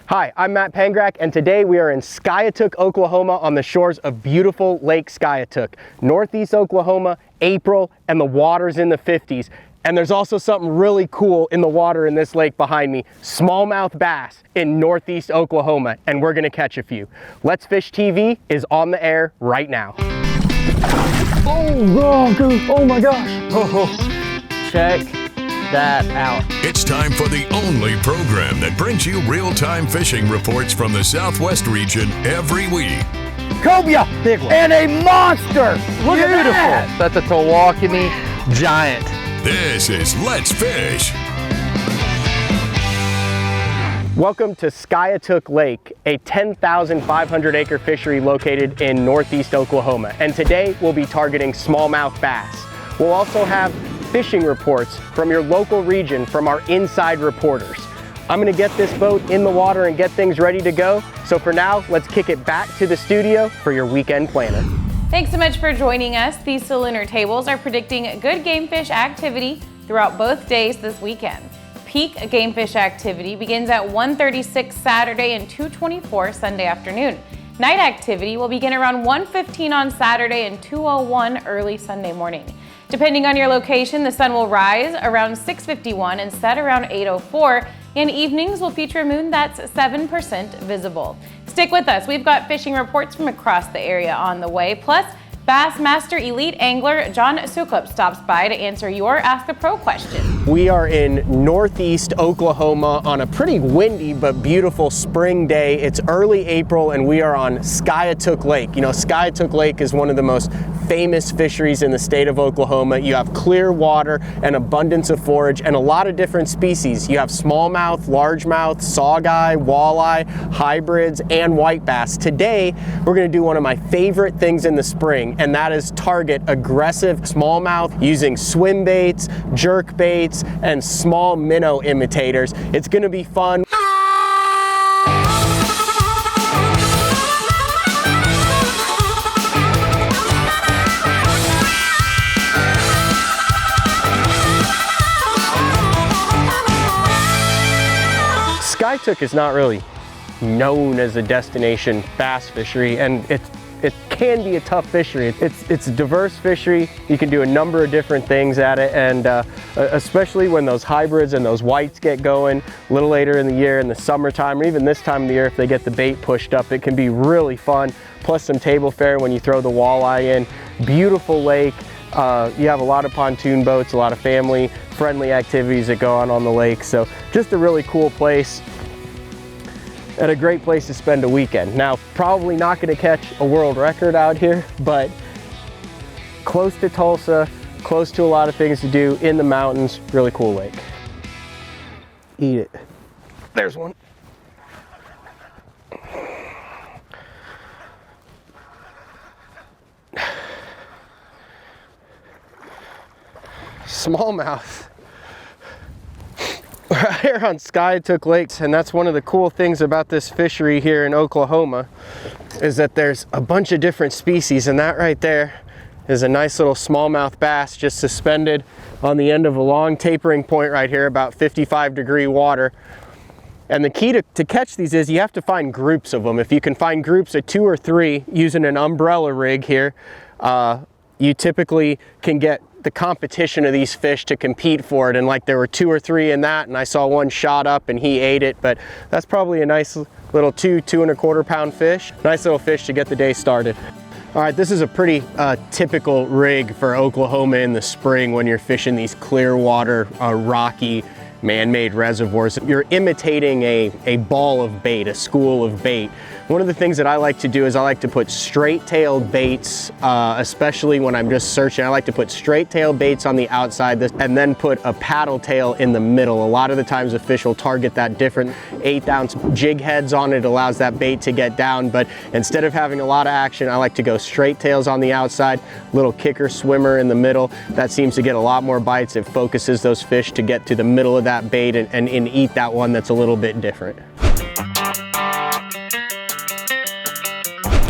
Hi, I'm Matt Pangrak, and today we are in Skiatook, Oklahoma on the shores of beautiful Lake Skiatook. Northeast Oklahoma, April, and the water's in the 50s. And there's also something really cool in the water in this lake behind me, smallmouth bass in Northeast Oklahoma, and we're gonna catch a few. Let's Fish TV is on the air right now. Oh my gosh. Oh, check that out. It's time for the only program that brings you real-time fishing reports from the Southwest region every week. Cobia, big one. And a monster. Look at that. That's a Tawakoni giant. This is Let's Fish. Welcome to Skiatook Lake, a 10,500 acre fishery located in Northeast Oklahoma. And today we'll be targeting smallmouth bass. We'll also have fishing reports from your local region from our inside reporters. I'm gonna get this boat in the water and get things ready to go. So for now, let's kick it back to the studio for your weekend planner. Thanks so much for joining us. These Salinar tables are predicting good game fish activity throughout both days this weekend. Peak game fish activity begins at 1:36 Saturday and 2:24 Sunday afternoon. Night activity will begin around 1:15 on Saturday and 2:01 early Sunday morning. Depending on your location, the sun will rise around 6:51 and set around 8:04, and evenings will feature a moon that's 7% visible. Stick with us. We've got fishing reports from across the area on the way. Plus, Bassmaster Elite Angler John Sukup stops by to answer your Ask a Pro question. We are in Northeast Oklahoma on a pretty windy but beautiful spring day. It's early April and we are on Skiatook Lake. You know, Skiatook Lake is one of the most famous fisheries in the state of Oklahoma. You have clear water, an abundance of forage, and a lot of different species. You have smallmouth, largemouth, saugeye, walleye, hybrids, and white bass. Today, we're gonna do one of my favorite things in the spring, and that is target aggressive smallmouth using swim baits, jerk baits, and small minnow imitators. It's gonna be fun. Skiatook is not really known as a destination bass fishery, and it can be a tough fishery. It's a diverse fishery. You can do a number of different things at it, and especially when those hybrids and those whites get going a little later in the year, in the summertime, or even this time of the year if they get the bait pushed up, it can be really fun. Plus some table fare when you throw the walleye in. Beautiful lake. You have a lot of pontoon boats, a lot of family-friendly activities that go on the lake. So just a really cool place and a great place to spend a weekend. Now, probably not gonna catch a world record out here, but close to Tulsa, close to a lot of things to do in the mountains, really cool lake. Eat it. There's one. Smallmouth. We're out here on Skiatook Lakes, and that's one of the cool things about this fishery here in Oklahoma, is that there's a bunch of different species, and that right there is a nice little smallmouth bass just suspended on the end of a long tapering point right here, about 55-degree water. And the key to catch these is you have to find groups of them. If you can find groups of 2 or 3 using an umbrella rig here, you typically can get the competition of these fish to compete for it. And like there were 2 or 3 in that, and I saw one shot up and he ate it, but that's probably a nice little 2.25 pound fish. Nice little fish to get the day started. All right, this is a pretty typical rig for Oklahoma in the spring when you're fishing these clear water, rocky, man-made reservoirs. You're imitating a ball of bait, a school of bait. One of the things that I like to do is I like to put straight-tailed baits, especially when I'm just searching. I like to put straight-tailed baits on the outside and then put a paddle tail in the middle. A lot of the times the fish will target that different. 1/8 ounce jig heads on it allows that bait to get down, but instead of having a lot of action, I like to go straight tails on the outside, little kicker swimmer in the middle. That seems to get a lot more bites. It focuses those fish to get to the middle of that bait and eat that one that's a little bit different.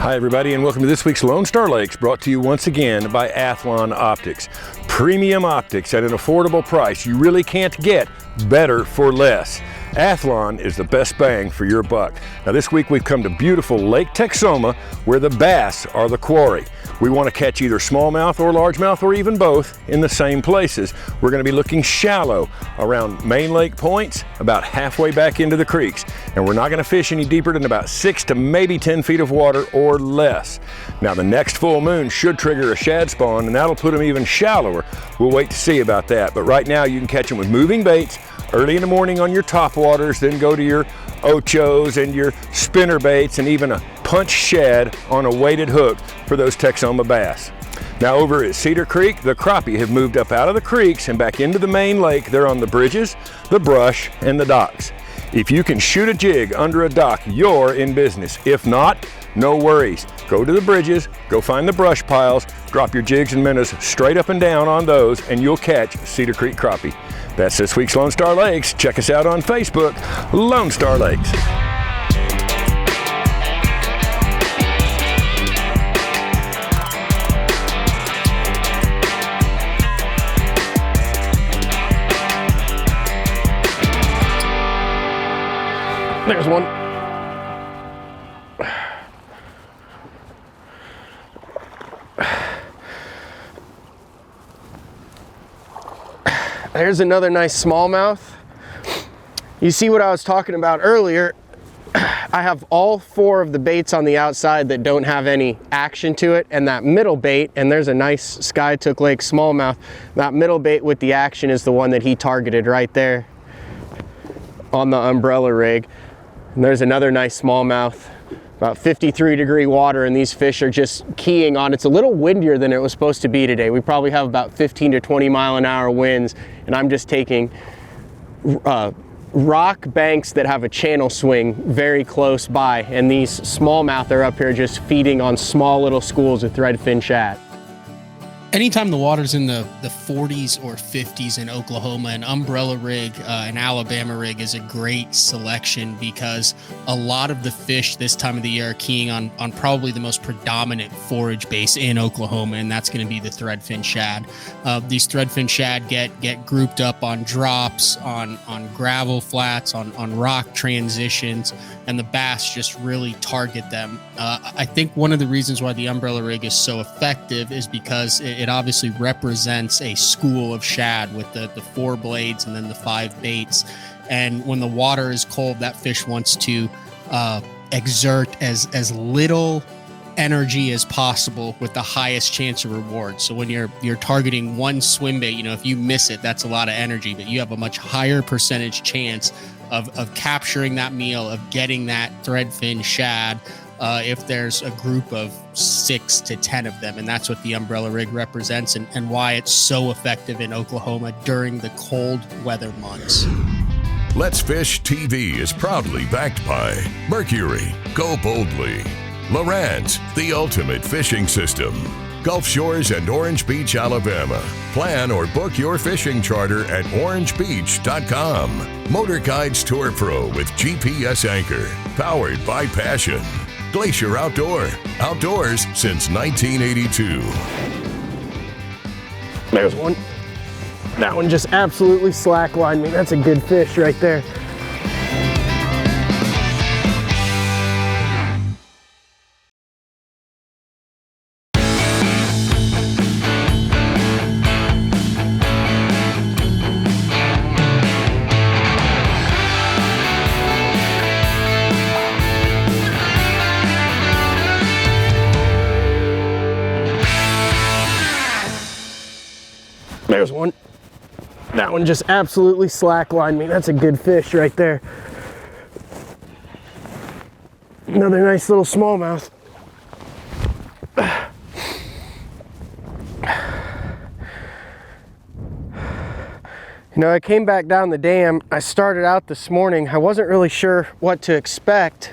Hi everybody, and welcome to this week's Lone Star Lakes, brought to you once again by Athlon Optics. Premium optics at an affordable price. You really can't get better for less. Athlon is the best bang for your buck. Now this week we've come to beautiful Lake Texoma where the bass are the quarry. We want to catch either smallmouth or largemouth or even both in the same places. We're going to be looking shallow around main lake points, about halfway back into the creeks. And we're not going to fish any deeper than about 6 to maybe 10 feet of water or less. Now the next full moon should trigger a shad spawn and that'll put them even shallower. We'll wait to see about that. But right now you can catch them with moving baits early in the morning on your top waters, then go to your ochos and your spinner baits and even a punch shad on a weighted hook for those Texoma bass. Now over at Cedar Creek, the crappie have moved up out of the creeks and back into the main lake. They're on the bridges, the brush, and the docks. If you can shoot a jig under a dock, you're in business. If not, no worries. Go to the bridges, go find the brush piles, drop your jigs and minnows straight up and down on those, and you'll catch Cedar Creek crappie. That's this week's Lone Star Lakes. Check us out on Facebook, Lone Star Lakes. There's one. There's another nice smallmouth. You see what I was talking about earlier? I have all 4 of the baits on the outside that don't have any action to it, and that middle bait, and there's a nice Skytook Lake smallmouth. That middle bait with the action is the one that he targeted right there on the umbrella rig. And there's another nice smallmouth, about 53-degree water, and these fish are just keying on. It's a little windier than it was supposed to be today. We probably have about 15 to 20 mile an hour winds, and I'm just taking rock banks that have a channel swing very close by, and these smallmouth are up here just feeding on small little schools of threadfin shad. Anytime the water's in the 40s or 50s in Oklahoma, an umbrella rig, an Alabama rig is a great selection because a lot of the fish this time of the year are keying on probably the most predominant forage base in Oklahoma, and that's going to be the threadfin shad. These threadfin shad get grouped up on drops, on gravel flats, on rock transitions, and the bass just really target them. I think one of the reasons why the umbrella rig is so effective is because it obviously represents a school of shad with the 4 blades and then the 5 baits. And when the water is cold, that fish wants to exert as little energy as possible with the highest chance of reward. So when you're targeting one swim bait, if you miss it, that's a lot of energy, but you have a much higher percentage chance of capturing that meal, of getting that threadfin shad, if there's a group of 6 to 10 of them. And that's what the umbrella rig represents and why it's so effective in Oklahoma during the cold weather months. Let's Fish TV is proudly backed by Mercury, Go Boldly, Lowrance, the ultimate fishing system, Gulf Shores and Orange Beach, Alabama. Plan or book your fishing charter at orangebeach.com. Motor Guides Tour Pro with GPS anchor, powered by Passion. Glacier outdoors since 1982. There's one. That one just absolutely slacklined me. That's a good fish right there. There's one. That one just absolutely slacklined me. That's a good fish right there. Another nice little smallmouth. I came back down the dam. I started out this morning. I wasn't really sure what to expect.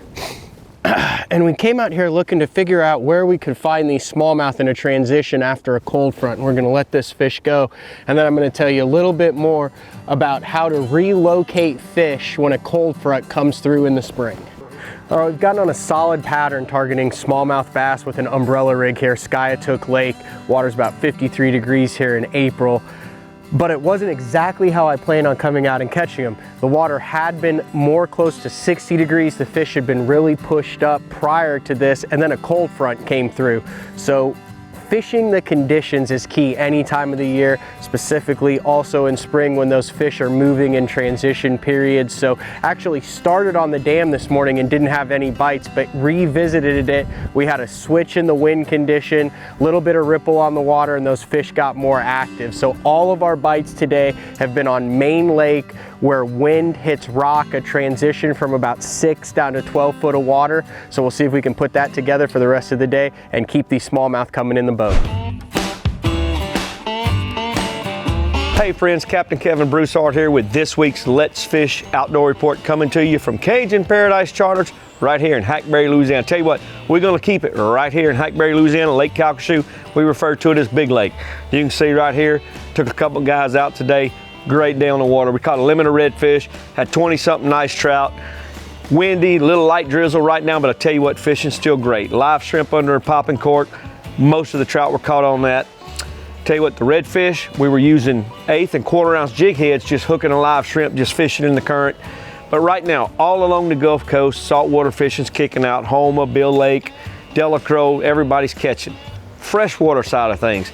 And we came out here looking to figure out where we could find these smallmouth in a transition after a cold front. And we're going to let this fish go. And then I'm going to tell you a little bit more about how to relocate fish when a cold front comes through in the spring. All right, we've gotten on a solid pattern targeting smallmouth bass with an umbrella rig here, Skytook Lake. Water's about 53 degrees here in April. but it wasn't exactly how I planned on coming out and catching them. The water had been more close to 60 degrees. The fish had been really pushed up prior to this, and then a cold front came through. So fishing the conditions is key any time of the year, specifically also in spring when those fish are moving in transition periods. So actually started on the dam this morning and didn't have any bites, but revisited it. We had a switch in the wind condition, a little bit of ripple on the water, and those fish got more active. So all of our bites today have been on main lake where wind hits rock, a transition from about 6 down to 12 foot of water. So we'll see if we can put that together for the rest of the day and keep these smallmouth coming in the boat. Hey friends, Captain Kevin Broussard here with this week's Let's Fish Outdoor Report, coming to you from Cajun Paradise Charters right here in Hackberry, Louisiana. Tell you what, we're going to keep it right here in Hackberry, Louisiana, Lake Calcasieu. We refer to it as Big Lake. You can see right here, took a couple guys out today. Great day on the water. We caught a limit of redfish, had 20-something nice trout. Windy, little light drizzle right now, but I tell you what, fishing's still great. Live shrimp under a popping cork. Most of the trout were caught on that. Tell you what, the redfish, we were using 1/8 and 1/4 ounce jig heads, just hooking a live shrimp, just fishing in the current. But right now, all along the Gulf Coast, saltwater fishing's kicking out. Houma, Bill Lake, Delacroix, everybody's catching. Freshwater side of things,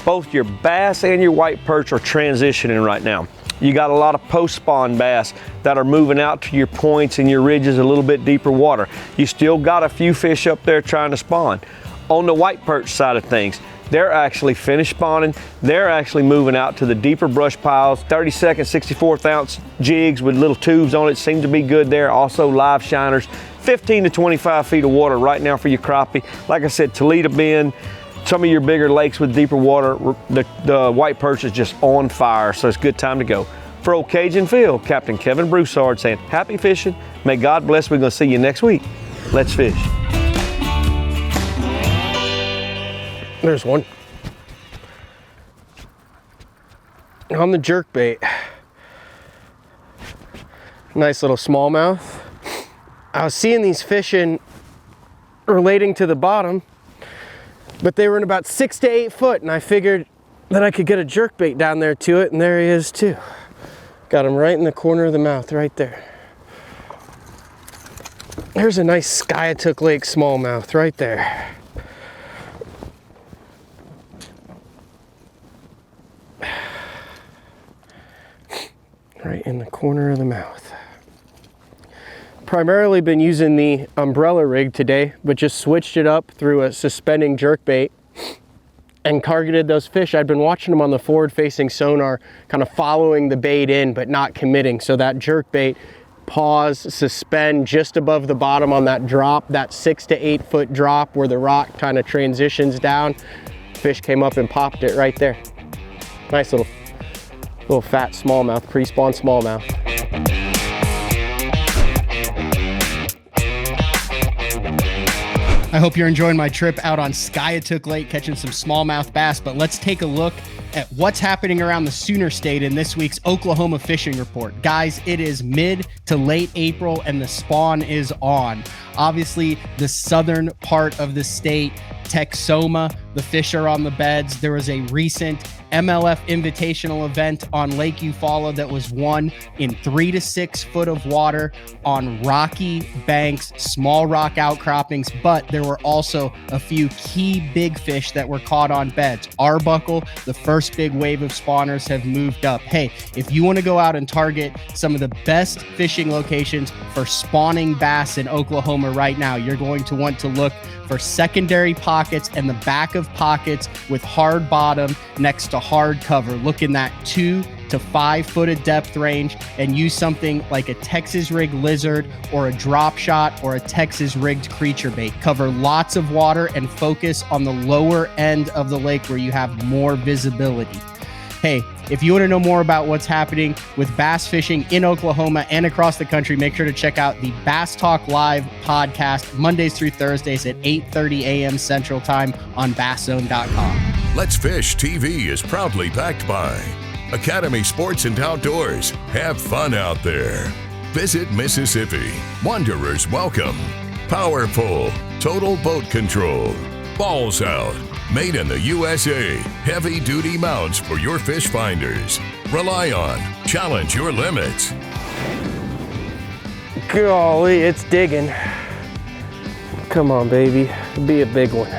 both your bass and your white perch are transitioning right now. You got a lot of post-spawn bass that are moving out to your points and your ridges a little bit deeper water. You still got a few fish up there trying to spawn. On the white perch side of things, they're actually finished spawning. They're actually moving out to the deeper brush piles. 32nd, 64th ounce jigs with little tubes on it seem to be good there. Also live shiners. 15 to 25 feet of water right now for your crappie. Like I said, Toledo Bend, some of your bigger lakes with deeper water, the white perch is just on fire, so it's a good time to go. For Old Cajun Phil, Captain Kevin Broussard saying, happy fishing. May God bless. We're going to see you next week. Let's fish. There's one. On the jerkbait. Nice little smallmouth. I was seeing these fishing relating to the bottom, but they were in about 6 to 8 foot, and I figured that I could get a jerkbait down there to it, and there he is too. Got him right in the corner of the mouth, right there. There's a nice Skiatook Lake smallmouth right there. Right in the corner of the mouth. Primarily been using the umbrella rig today, but just switched it up through a suspending jerkbait and targeted those fish. I'd been watching them on the forward-facing sonar, kind of following the bait in, but not committing. So that jerkbait, pause, suspend just above the bottom on that drop, that 6 to 8 foot drop where the rock kind of transitions down. Fish came up and popped it right there. Nice little fat smallmouth, pre-spawn smallmouth. I hope you're enjoying my trip out on Skiatook Lake, catching some smallmouth bass, but let's take a look at what's happening around the Sooner State in this week's Oklahoma Fishing Report. Guys, it is mid to late April and the spawn is on. Obviously, the southern part of the state, Texoma, the fish are on the beds. There was a recent MLF Invitational event on Lake Eufaula that was won in 3 to 6 foot of water on rocky banks, small rock outcroppings, but there were also a few key big fish that were caught on beds. Arbuckle, the first big wave of spawners have moved up. Hey, if you want to go out and target some of the best fishing locations for spawning bass in Oklahoma right now, you're going to want to look for secondary pockets and the back of pockets with hard bottom next to hard cover. Look in that 2 to 5 foot of depth range and use something like a Texas rig lizard or a drop shot or a Texas rigged creature bait. Cover lots of water and focus on the lower end of the lake where you have more visibility. Hey, if you want to know more about what's happening with bass fishing in Oklahoma and across the country, make sure to check out the Bass Talk Live podcast Mondays through Thursdays at 8:30 a.m. Central Time on BassZone.com. Let's Fish TV is proudly backed by Academy Sports and Outdoors. Have fun out there. Visit Mississippi. Wanderers welcome. Power Pull. Total Boat Control. Balls Out. Made in the USA. Heavy-duty mounts for your fish finders. Rely on. Challenge your limits. Golly, it's digging. Come on, baby. Be a big one.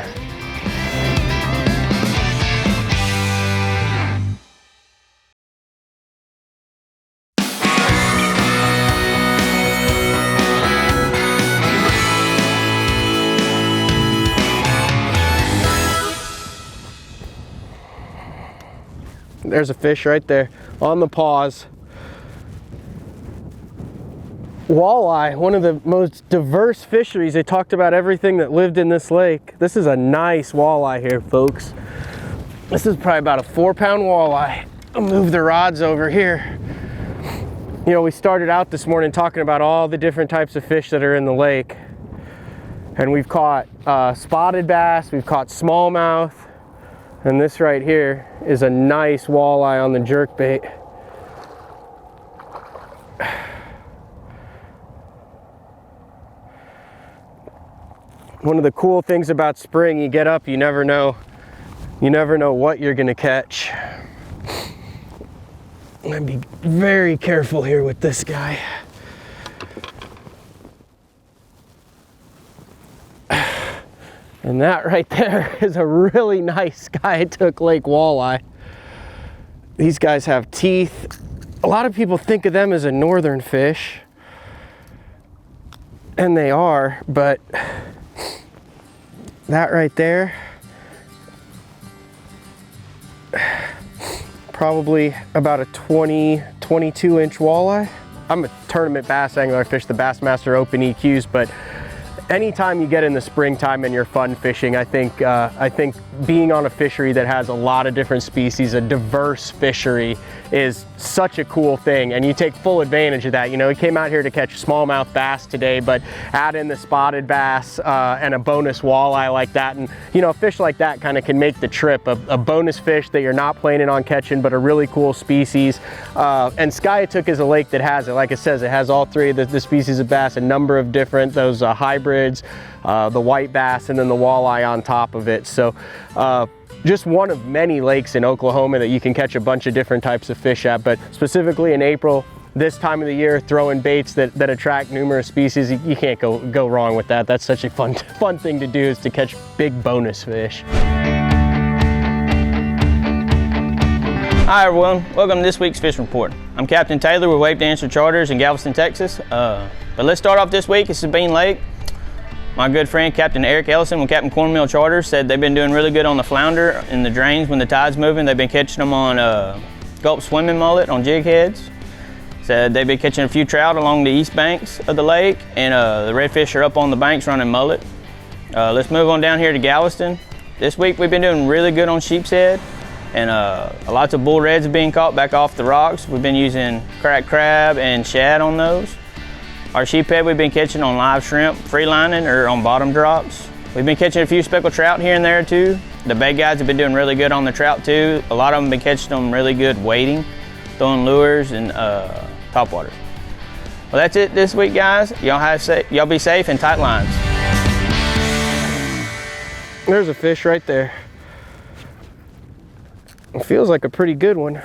There's a fish right there on the paws. Walleye, one of the most diverse fisheries. They talked about everything that lived in this lake. This is a nice walleye here, folks. This is probably about a 4-pound walleye. I'll move the rods over here. You know, we started out this morning talking about all the different types of fish that are in the lake. And we've caught spotted bass, we've caught smallmouth, and this right here is a nice walleye on the jerkbait. One of the cool things about spring, you get up, you never know what you're gonna catch. I'm gonna be very careful here with this guy. And that right there is a really nice Skiatook Lake walleye. These guys have teeth. A lot of people think of them as a northern fish, and they are, but that right there, probably about a 22-inch walleye. I'm a tournament bass angler. I fish the Bassmaster Open EQs, but anytime you get in the springtime and you're fun fishing, I think being on a fishery that has a lot of different species, a diverse fishery, is such a cool thing, and you take full advantage of that. You know, we came out here to catch smallmouth bass today, but add in the spotted bass and a bonus walleye like that, and you know, a fish like that kind of can make the trip. A bonus fish that you're not planning on catching, but a really cool species. And Skiatook is a lake that has it. Like it says, it has all three of the species of bass, a number of different, those hybrids, the white bass, and then the walleye on top of it. So just one of many lakes in Oklahoma that you can catch a bunch of different types of fish at, but specifically in April, this time of the year, throwing baits that attract numerous species, you can't go wrong with that. That's such a fun thing to do, is to catch big bonus fish. Hi everyone, welcome to this week's Fish Report. I'm Captain Taylor with Wave Dancer Charters in Galveston, Texas. But let's start off this week at Sabine Lake. My good friend Captain Eric Ellison with Captain Cornmeal Charters said they've been doing really good on the flounder in the drains when the tide's moving. They've been catching them on gulp swimming mullet on jig heads. Said they've been catching a few trout along the east banks of the lake, and the redfish are up on the banks running mullet. Let's move on down here to Galveston. This week we've been doing really good on sheep's head, and lots of bull reds are being caught back off the rocks. We've been using cracked crab and shad on those. Our sheephead we've been catching on live shrimp, free lining, or on bottom drops. We've been catching a few speckled trout here and there too. The bait guys have been doing really good on the trout too. A lot of them have been catching them really good wading, throwing lures and topwater. Well, that's it this week, guys. Y'all be safe and tight lines. There's a fish right there. It feels like a pretty good one.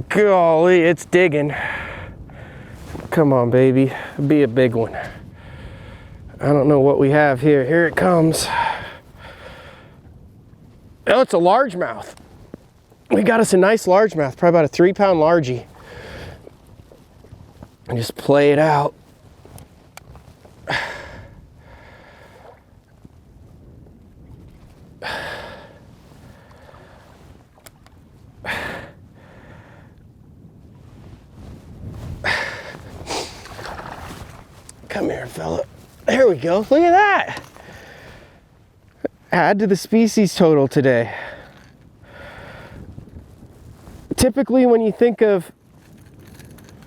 Golly, it's digging. Come on, baby, be a big one. I don't know what we have here. Here it comes. Oh, it's a largemouth. We got us a nice largemouth, probably about a 3-pound largie. And just play it out. Come here, fella. There we go. Look at that. Add to the species total today. Typically, when you think of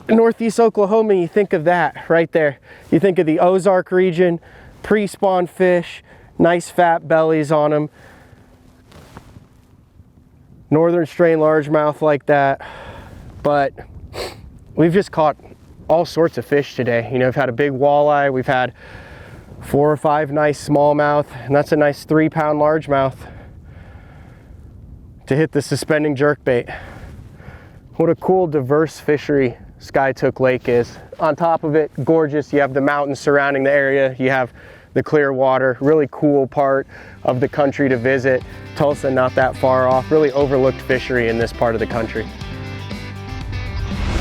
Northeast Oklahoma, you think of that right there. You think of the Ozark region, pre-spawn fish, nice fat bellies on them. Northern strain largemouth like that. But we've just caught all sorts of fish today. You know, we've had a big walleye, we've had 4 or 5 nice smallmouth, and that's a nice 3-pound largemouth to hit the suspending jerkbait. What a cool, diverse fishery Skiatook Lake is. On top of it, gorgeous. You have the mountains surrounding the area. You have the clear water. Really cool part of the country to visit. Tulsa, not that far off. Really overlooked fishery in this part of the country.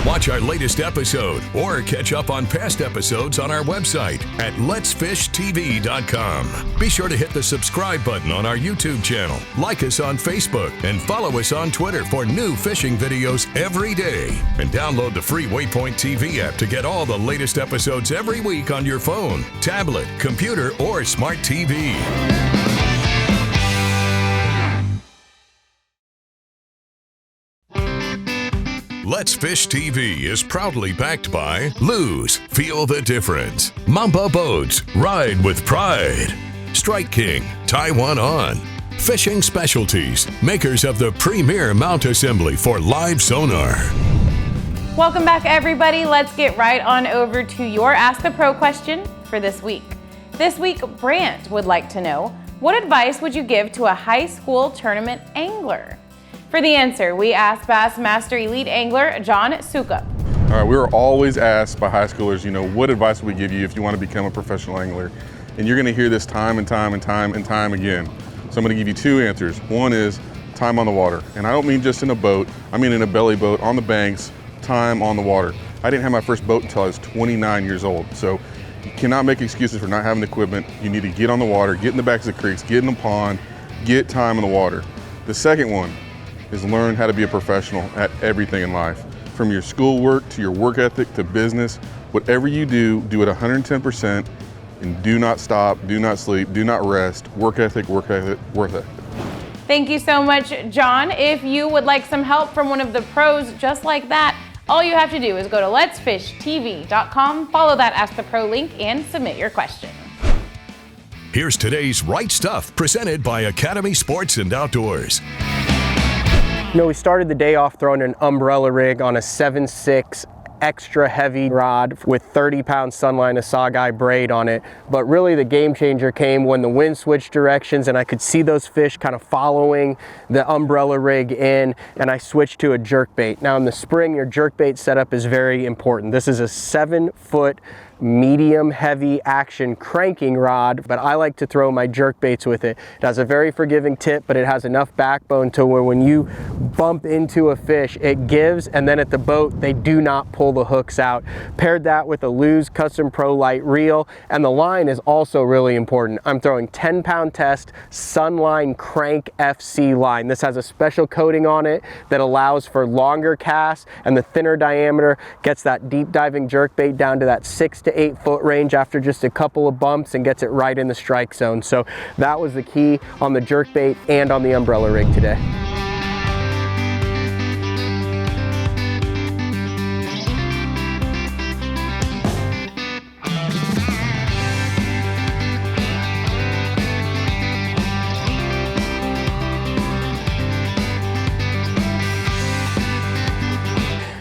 Watch our latest episode or catch up on past episodes on our website at letsfishtv.com. Be sure to hit the subscribe button on our YouTube channel, like us on Facebook, and follow us on Twitter for new fishing videos every day. And download the free Waypoint TV app to get all the latest episodes every week on your phone, tablet, computer, or smart TV. Let's Fish TV is proudly backed by Lose, Feel the Difference, Mamba Boats, Ride with Pride, Strike King, Taiwan On, Fishing Specialties, makers of the premier mount assembly for live sonar. Welcome back, everybody. Let's get right on over to your Ask the Pro question for this week. This week, Brant would like to know, what advice would you give to a high school tournament angler? For the answer, we asked Bassmaster Elite Angler John Sukup. All right, we were always asked by high schoolers, what advice would we give you if you want to become a professional angler? And you're going to hear this time and time and time and time again. So I'm going to give you 2 answers. One is time on the water. And I don't mean just in a boat, I mean in a belly boat, on the banks, time on the water. I didn't have my first boat until I was 29 years old. So you cannot make excuses for not having the equipment. You need to get on the water, get in the backs of the creeks, get in the pond, get time in the water. The second one is learn how to be a professional at everything in life. From your schoolwork to your work ethic to business, whatever you do, do it 110% and do not stop, do not sleep, do not rest. Work ethic, work ethic, work ethic. Thank you so much, John. If you would like some help from one of the pros just like that, all you have to do is go to letsfishtv.com, follow that Ask the Pro link, and submit your question. Here's today's Right Stuff, presented by Academy Sports and Outdoors. We started the day off throwing an umbrella rig on a 7/6 extra heavy rod with 30-pound Sunline Asagi braid on it. But really the game changer came when the wind switched directions and I could see those fish kind of following the umbrella rig in, and I switched to a jerkbait. Now in the spring, your jerkbait setup is very important. This is a 7-foot medium heavy action cranking rod, but I like to throw my jerk baits with it. It has a very forgiving tip, but it has enough backbone to where when you bump into a fish, it gives, and then at the boat, they do not pull the hooks out. Paired that with a Lew's Custom Pro Light reel, and the line is also really important. I'm throwing 10-pound test Sunline Crank FC line. This has a special coating on it that allows for longer casts, and the thinner diameter gets that deep diving jerk bait down to that 6 to 8 foot range after just a couple of bumps and gets it right in the strike zone. So that was the key on the jerkbait and on the umbrella rig today.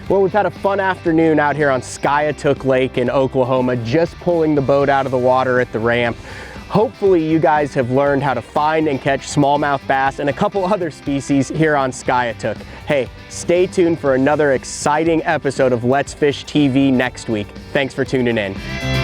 Well, we've had a fun afternoon out here on Skiatook Lake in Oklahoma, just pulling the boat out of the water at the ramp. Hopefully you guys have learned how to find and catch smallmouth bass and a couple other species here on Skiatook. Hey, stay tuned for another exciting episode of Let's Fish TV next week. Thanks for tuning in.